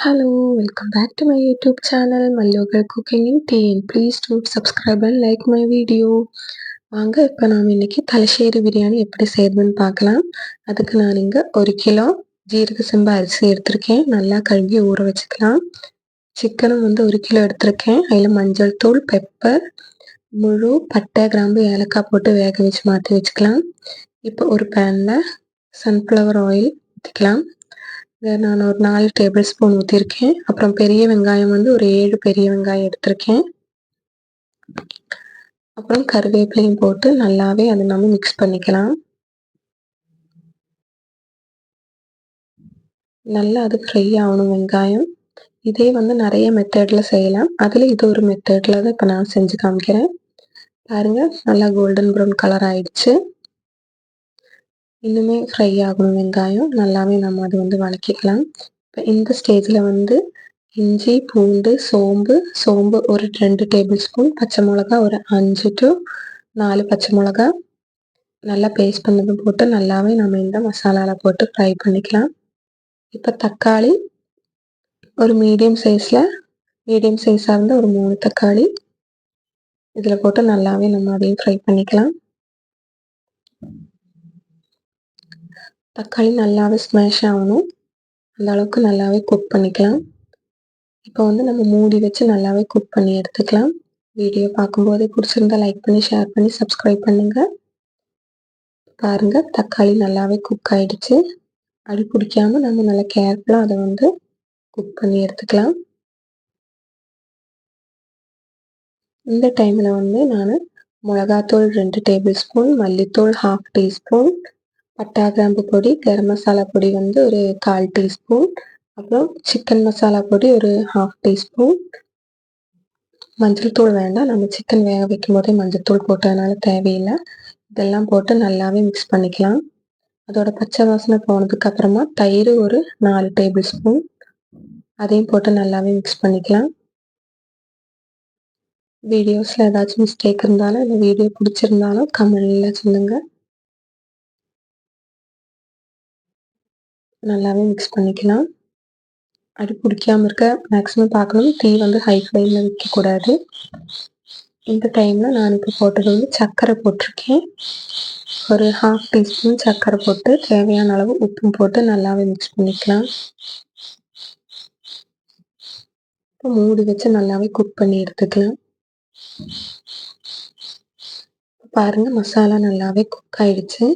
Hello, welcome back to my YouTube channel Mallogal Cooking in Tea. Please do subscribe and like my video. வாங்க இப்போ நாம் இன்னைக்கு தலശ്ശേരി பிரியாணி எப்படி செய்யறதுன்னு பார்க்கலாம். அதுக்கு நான் இங்கே 1 கிலோ ஜீரக சம்பா அரிசி எடுத்திருக்கேன். நல்லா கழுவி ஊற வச்சுக்கலாம். சிக்கனும் வந்து 1 கிலோ எடுத்திருக்கேன். அதில் மஞ்சள் தூள், பெப்பர், முழு பட்டை, கிராம்பு, ஏலக்காய் போட்டு வேக வச்சு மாற்றி வச்சுக்கலாம். இப்போ ஒரு பேனில் சன்ஃப்ளவர் ஆயில் ஊற்றிக்கலாம். நான் ஒரு 4 டேபிள் ஸ்பூன் ஊற்றிருக்கேன். அப்புறம் பெரிய வெங்காயம் வந்து ஒரு 7 பெரிய வெங்காயம் எடுத்திருக்கேன். அப்புறம் கருவேப்பிலையும் போட்டு நல்லாவே அதை நம்ம மிக்ஸ் பண்ணிக்கலாம். நல்லா அது ஃப்ரை ஆகணும் வெங்காயம். இதே வந்து நிறைய மெத்தடில் செய்யலாம். அதில் இது ஒரு மெத்தடில் தான் இப்போ நான் செஞ்சு காமிக்கிறேன். பாருங்கள், நல்லா கோல்டன் ப்ரௌன் கலர் ஆயிடுச்சு. இன்னுமே ஃப்ரை ஆகணும் வெங்காயம். நல்லாவே நம்ம அதை வந்து வதக்கிக்கலாம். இப்போ இந்த ஸ்டேஜில் வந்து இஞ்சி, பூண்டு, சோம்பு ஒரு 2 டேபிள் ஸ்பூன், பச்சை மிளகா ஒரு 5 to 4 பச்சை மிளகா நல்லா பேஸ்ட் பண்ணது போட்டு நல்லாவே நம்ம இந்த மசாலாவில் போட்டு ஃப்ரை பண்ணிக்கலாம். இப்போ தக்காளி ஒரு மீடியம் சைஸாக இருந்தால் ஒரு 3 தக்காளி இதில் போட்டு நல்லாவே நம்ம அதையும் ஃப்ரை பண்ணிக்கலாம். தக்காளி நல்லாவே ஸ்மாஷ் ஆகணும், அந்த அளவுக்கு நல்லாவே குக் பண்ணிக்கலாம். இப்போ வந்து நம்ம மூடி வச்சு நல்லாவே குக் பண்ணி எடுத்துக்கலாம். வீடியோ பார்க்கும்போதே பிடிச்சிருந்தா லைக் பண்ணி, ஷேர் பண்ணி, சப்ஸ்கிரைப் பண்ணுங்கள். பாருங்கள், தக்காளி நல்லாவே குக் ஆகிடுச்சு. அடி பிடிக்காமல் நம்ம நல்லா கேர்ஃபுல்லாக அதை வந்து குக் பண்ணி எடுத்துக்கலாம். இந்த டைமில் வந்து நான் மிளகாத்தூள் 2 டேபிள் ஸ்பூன், மல்லித்தூள் 1/2 டீஸ்பூன், பட்டை கிராம்பு பொடி, கரம் மசாலா பொடி வந்து ஒரு 1/4 டீஸ்பூன், அப்புறம் சிக்கன் மசாலா பொடி ஒரு 1/2 டீஸ்பூன், மஞ்சள் தூள் வேண்டாம், நம்ம சிக்கன் வேக வைக்கும் போதே மஞ்சள் தூள் போட்டதுனால தேவையில்லை. இதெல்லாம் போட்டு நல்லாவே மிக்ஸ் பண்ணிக்கலாம். அதோட பச்சை வாசனை போனதுக்கு அப்புறமா தயிர் ஒரு 4 டேபிள் ஸ்பூன், அதையும் போட்டு நல்லாவே மிக்ஸ் பண்ணிக்கலாம். வீடியோஸில் ஏதாச்சும் மிஸ்டேக் இருந்தாலும் இல்லை வீடியோ பிடிச்சிருந்தாலும் கமெண்ட்ல சொல்லுங்கள். நல்லாவே மிக்ஸ் பண்ணிக்கலாம். அடி பிடிக்காமல் இருக்க மேக்ஸிமம் பார்க்கணும். தீ வந்து ஹை ஃப்ளேமில் வைக்கக்கூடாது. இந்த டைமில் நான் இப்போ போட்டது வந்து சர்க்கரை போட்டிருக்கேன். ஒரு 1/2 டீஸ்பூன் சர்க்கரை போட்டு தேவையான அளவு உப்பும் போட்டு நல்லாவே மிக்ஸ் பண்ணிக்கலாம். இப்போ மூடி வச்சு நல்லாவே குக் பண்ணி எடுத்துக்கலாம். பாருங்கள், மசாலா நல்லாவே குக் ஆகிடுச்சு.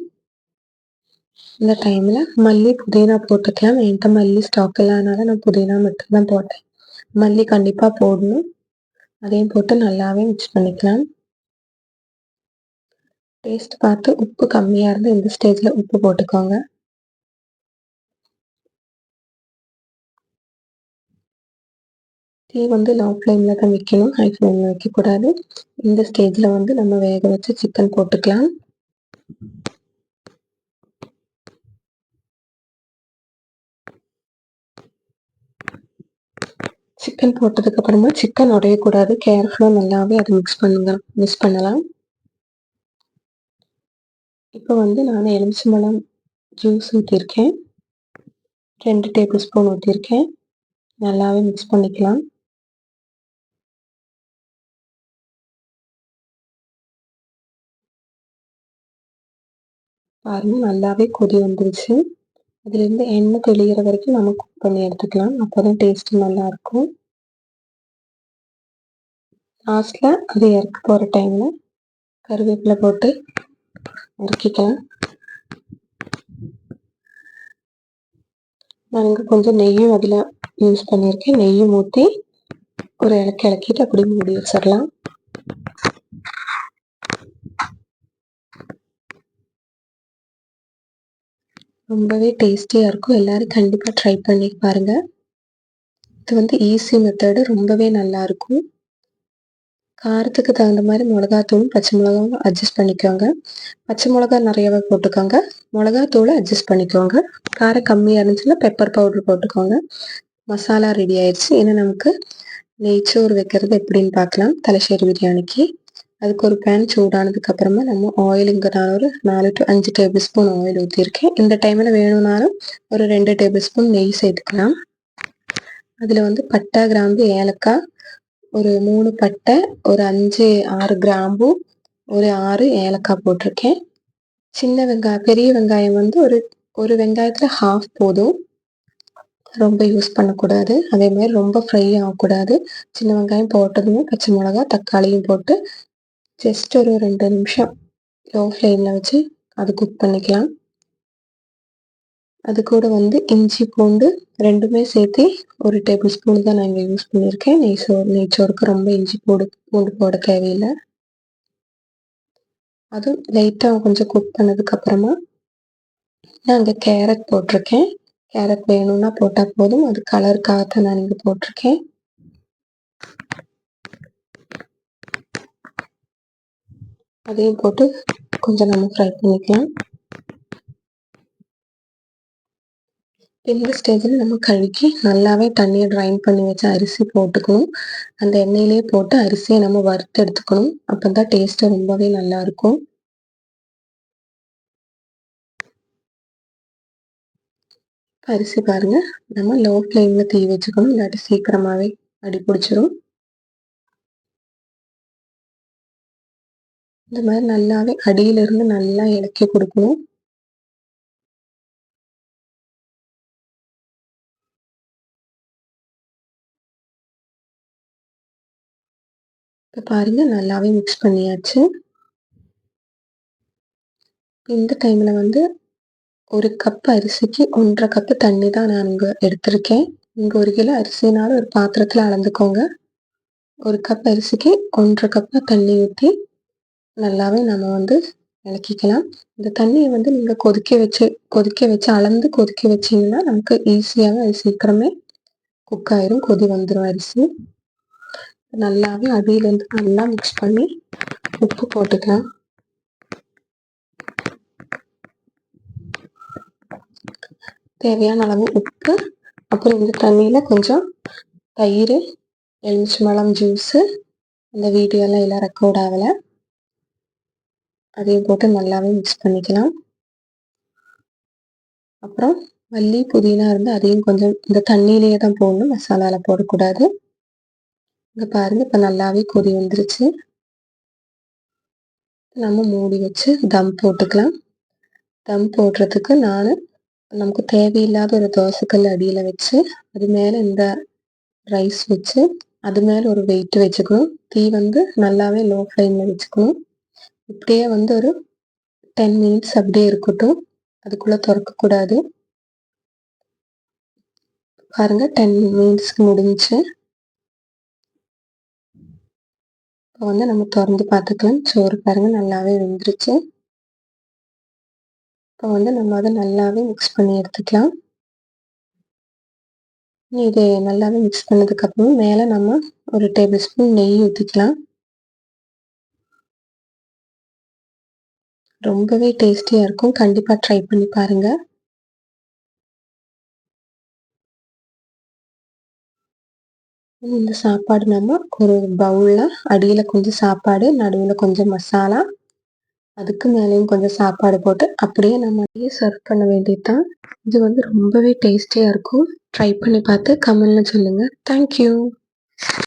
இந்த டைமில் மல்லி, புதினா போட்டுக்கலாம். என்கிட்ட மல்லி ஸ்டாக் இல்லாதனால நான் புதினா மட்டும்தான் போட்டேன். மல்லி கண்டிப்பாக போடணும். அதையும் போட்டு நல்லாவே மிக்ஸ் பண்ணிக்கலாம். டேஸ்ட் பார்த்து உப்பு கம்மியாக இருந்து இந்த ஸ்டேஜில் உப்பு போட்டுக்கோங்க. தீ வந்து லோ ஃப்ளேமில் தான் வைக்கணும், ஹை ஃப்ளேமில் வைக்கக்கூடாது. இந்த ஸ்டேஜில் வந்து நம்ம வேக வச்சு சிக்கன் போட்டுக்கலாம். சிக்கன் போட்டதுக்கப்புறமா சிக்கன் உடையக்கூடாது, கேர்ஃபுல்லாக நல்லாவே அதை மிக்ஸ் பண்ணலாம். இப்போ வந்து நான் எலுமிச்சம்பழம் ஜூஸ் ஊற்றிருக்கேன். 2 டேபிள் ஸ்பூன் ஊற்றிருக்கேன். நல்லாவே மிக்ஸ் பண்ணிக்கலாம். பாருங்கள், நல்லாவே கொதி வந்துருச்சு. அதுலேருந்து எண்ணெய் தெளிகிற வரைக்கும் நம்ம குக் பண்ணி எடுத்துக்கலாம். அப்போ தான் டேஸ்ட்டு நல்லாயிருக்கும். லாஸ்ட்டில் அது இறக்க போகிற டைமில் கருவேப்பிலை போட்டு இறக்கிக்கலாம். நான் இங்கே கொஞ்சம் நெய்யும் அதில் யூஸ் பண்ணியிருக்கேன். நெய்யும் ஊற்றி ஒரு இலக்கிட்டு அப்படி மூடி வச்சிடலாம். ரொம்பவே டேஸ்டியாக இருக்கும். எல்லோரும் கண்டிப்பாக ட்ரை பண்ணி பாருங்கள். இது வந்து ஈஸி மெத்தடு, ரொம்பவே நல்லாயிருக்கும். காரத்துக்கு தகுந்த மாதிரி மிளகாத்தூளும் பச்சை மிளகாவும் அட்ஜஸ்ட் பண்ணிக்கோங்க. பச்சை மிளகா நிறையாவே போட்டுக்கோங்க. மிளகாத்தூளை அட்ஜஸ்ட் பண்ணிக்கோங்க. காரம் கம்மியாக இருந்துச்சுன்னா பெப்பர் பவுடர் போட்டுக்கோங்க. மசாலா ரெடி ஆயிடுச்சு. ஏன்னா நமக்கு நெய்ச்சோறு வைக்கிறது எப்படின்னு பார்க்கலாம். தலശ്ശേരി பிரியாணிக்கு அதுக்கு ஒரு பேன் சூடானதுக்கப்புறமா நம்ம ஆயில், இங்கே நான் ஒரு 4 to 5 டேபிள் ஸ்பூன் ஆயில் ஊற்றிருக்கேன். இந்த டைமில் வேணும்னாலும் ஒரு 2 டேபிள் ஸ்பூன் நெய் சேர்த்துக்கலாம். அதில் வந்து பட்டை, கிராம்பு, ஏலக்காய், ஒரு 3 பட்டை, ஒரு 5, 6 கிராம்பு, ஒரு 6 ஏலக்காய் போட்டிருக்கேன். பெரிய வெங்காயம் வந்து ஒரு வெங்காயத்தில் ஹாஃப் போதும். ரொம்ப யூஸ் பண்ணக்கூடாது. அதேமாதிரி ரொம்ப ஃப்ரை ஆகக்கூடாது. சின்ன வெங்காயம் போட்டதுமே பச்சை மிளகா, தக்காளியும் போட்டு ஜஸ்ட் ஒரு 2 நிமிஷம் லோ ஃப்ளேமில் வச்சு அது குக் பண்ணிக்கலாம். அது கூட வந்து இஞ்சி, பூண்டு 2மே சேர்த்து 1 டேபிள் ஸ்பூன் தான் நான் இங்கே யூஸ் பண்ணியிருக்கேன். நெய்ச்சோறுக்கு ரொம்ப இஞ்சி பூண்டு போட தேவையில்லை. அதுவும் லைட்டாக கொஞ்சம் குக் பண்ணதுக்கப்புறமா நான் இங்கே கேரட் போட்டிருக்கேன். கேரட் வேணும்னா போட்டால் போதும். அது கலருக்காகத்தான் நான் இங்கே போட்டிருக்கேன். அதையும் போட்டு கொஞ்சம் நம்ம ஃப்ரை பண்ணிக்கலாம். இந்த ஸ்டேஜில் நம்ம கழுகி நல்லாவே தண்ணியை ட்ரைன் பண்ணி வச்ச அரிசி போட்டுக்கணும். அந்த எண்ணெயிலே போட்டு அரிசியை நம்ம வறுத்து எடுத்துக்கணும். அப்போ தான் டேஸ்ட்டு ரொம்பவே நல்லாயிருக்கும். அரிசி பாருங்கள், நம்ம லோ ஃப்ளேமில் தீ வச்சுக்கணும், இல்லாட்டி சீக்கிரமாகவே அடி பிடிச்சிரும். இந்த மாதிரி நல்லாவே அடியிலிருந்து நல்லா இலக்கி கொடுக்கணும். இப்போ பாருங்கள், நல்லாவே மிக்ஸ் பண்ணியாச்சு. இந்த டைமில் வந்து 1 கப் அரிசிக்கு 1½ கப்பு தண்ணி தான் நான் இங்கே எடுத்திருக்கேன். இங்கே 1 கிலோ அரிசினாலும் ஒரு பாத்திரத்தில் அளந்துக்கோங்க. 1 கப் அரிசிக்கு 1½ கப்பு தண்ணி ஊற்றி நல்லாவே நம்ம வந்து இலக்கிக்கலாம். இந்த தண்ணியை வந்து நீங்கள் கொதிக்க வச்சு அளந்து கொதிக்க வச்சிங்கன்னா நமக்கு ஈஸியாகவே அது சீக்கிரமே குக் ஆயிரும். கொதி வந்துடும் அரிசி. நல்லாவே அடியிலேருந்து நல்லா மிக்ஸ் பண்ணி உப்பு போட்டுக்கலாம். தேவையான அளவு உப்பு, அப்புறம் இந்த தண்ணியில் கொஞ்சம் தயிர், எலுமிச்சம்பழம் ஜூஸு, இந்த வீடியோலாம் எல்லாம் ரெக்கார்ட் ஆகலை, அதையும் போட்டு நல்லாவே மிக்ஸ் பண்ணிக்கலாம். அப்புறம் மல்லி, புதினா இருந்து அதையும் கொஞ்சம் இந்த தண்ணியிலேயே தான் போடணும், மசாலாவில் போடக்கூடாது. இங்கே பாருங்கள், இப்போ நல்லாவே கொதி வந்துருச்சு. நம்ம மூடி வச்சு தம் போட்டுக்கலாம். தம் போடுறதுக்கு நமக்கு தேவையில்லாத ஒரு தோசைக்கல் அடியில் வச்சு அது மேலே இந்த ரைஸ் வச்சு அது மேலே ஒரு வெயிட் வச்சுக்கணும். தீ வந்து நல்லாவே லோ ஃப்ளேமில் வச்சுக்கணும். இப்படியே வந்து ஒரு 10 மினிட்ஸ் அப்படியே இருக்கட்டும். அதுக்குள்ளே திறக்கக்கூடாது. பாருங்கள், 10 மினிட்ஸ்க்கு முடிஞ்சிச்சு. இப்போ வந்து நம்ம திறந்து பார்த்துக்கலாம். சோறு பாருங்கள், நல்லாவே வெந்துருச்சு. இப்போ வந்து நம்ம அதை நல்லாவே மிக்ஸ் பண்ணி எடுத்துக்கலாம். இது நல்லாவே மிக்ஸ் பண்ணதுக்கப்புறம் மேலே நம்ம ஒரு டேபிள் ஸ்பூன் நெய் ஊற்றிக்கலாம். ரொம்பவே டேஸ்டியாக இருக்கும். கண்டிப்பாக ட்ரை பண்ணி பாருங்கள். இந்த சாப்பாடு நம்ம ஒரு பவுலில் அடியில் கொஞ்சம் சாப்பாடு, நடுவில் கொஞ்சம் மசாலா, அதுக்கு மேலேயும் கொஞ்சம் சாப்பாடு போட்டு அப்படியே நம்ம சர்வ் பண்ண வேண்டியது தான். இது வந்து ரொம்பவே டேஸ்டியாக இருக்கும். ட்ரை பண்ணி பார்த்து கமெண்ட்ல சொல்லுங்கள். தேங்க்யூ.